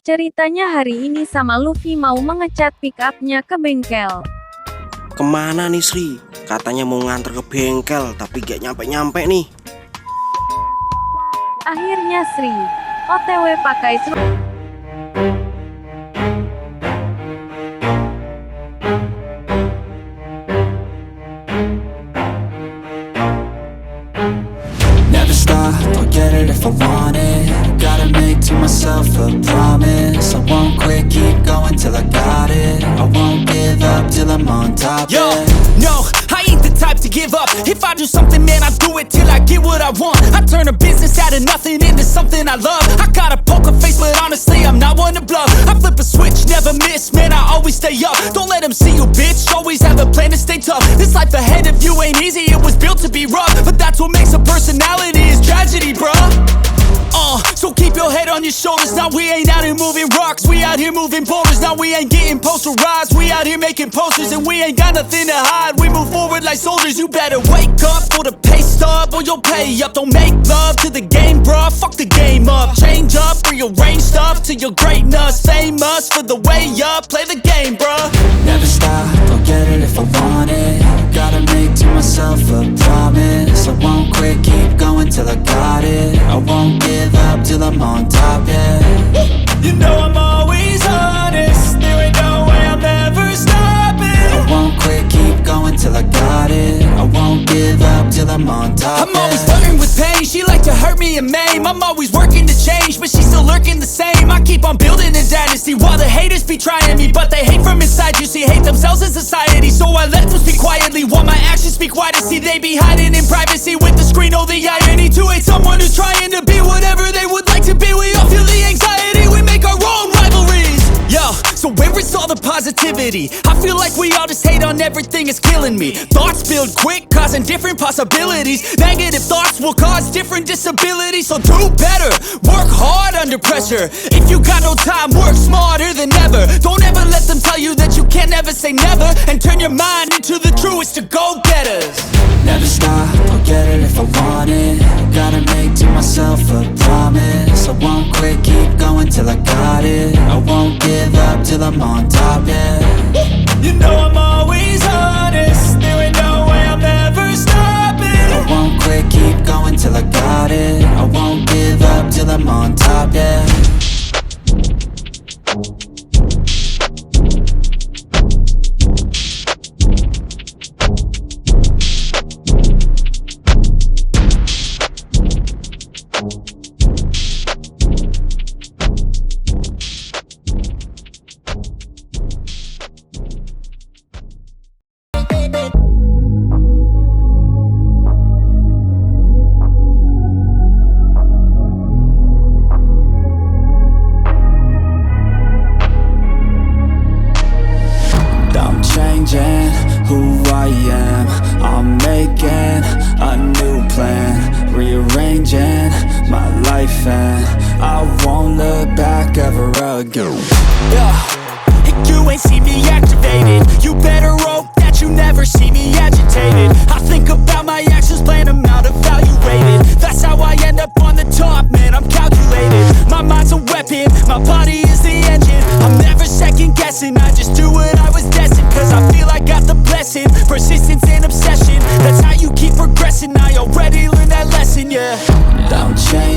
Ceritanya hari ini sama Luffy mau mengecat pick up-nya ke bengkel. Kemana nih Sri? Katanya mau nganter ke bengkel tapi gak nyampe-nyampe nih. Akhirnya Sri OTW pakai Never stop, I'll get it if I want it. Gotta make to myself a promise. I won't quit, keep going till I got it. I won't give up till I'm on top. Yo, yeah. no, I ain't the type to give up. If I do something, man, I do it till I get what I want. I turn a business out of nothing into something I love. I got a poker face, but honestly, I'm not one to bluff. I flip a switch, never miss, man, I always stay up. Don't let them see you, bitch, always have a plan to stay tough. This life ahead of you ain't easy, it was built to be rough. But that's what makes a personality, is tragedy, bruh. So keep your head on your shoulders. Now we ain't out here moving rocks, we out here moving boulders. Now we ain't getting posterized, we out here making posters. And we ain't got nothing to hide, we move forward like soldiers. You better wake up for the pay stub or you'll pay up. Don't make love to the game, bruh, fuck the game up. Change up, rearrange stuff to your greatness. Famous for the way up, play the game, bruh. Never stop, I'll get it if I want it. Gotta make to myself a promise. I won't quit, keep going till I got it. I won't give up till I'm on top, yeah. You know I'm always honest, there ain't no way I'm ever stopping. I won't quit, keep going till I got it. I won't give up till I'm on top. I'm always flirting with pain, she like to hurt me and maim. I'm always working to change, but she's still lurking the same. I keep on building a dynasty while the haters be trying me. But they hate from inside, you see, hate themselves in society. So I let them speak quietly while my actions speak wider. See, they be hiding in privacy with the screen, oh the irony. To hate someone who's trying to be whatever they would like to be. We all feel the anxiety, we make our own rivalries. Yo, so where is all the positivity? I feel like we all just hate on everything, it's killing me. Thoughts build quick, causing different possibilities. Negative thoughts will cause different disabilities. So do better, work hard under pressure. If you got no time, work smarter than ever. Don't ever let them tell you that you can't never say never. And turn your mind into the truest of go-getters. Never stop, I'll get it if I want it. Gotta make to myself a promise. I won't quit, keep going till I got it. I won't give up till I'm on top, yeah. You know I'm always honest, there ain't no way I'm ever stopping. I won't quit, keep going till I got it. I won't give up till I'm on top, yeah. Who I am, I'm making a new plan, rearranging my life, and I won't look back ever again. Yeah, you ain't see me activated. You better hope that you never see me agitated. I think about my actions, plan them out, evaluated. That's how I end up on the top, man, I'm calculated. My mind's a weapon, my body is the engine. I'm never second guessing, I just do what I was destined. Cause I feel I got the blessing, persistence and obsession. That's how you keep progressing, I already learned that lesson, yeah. Don't change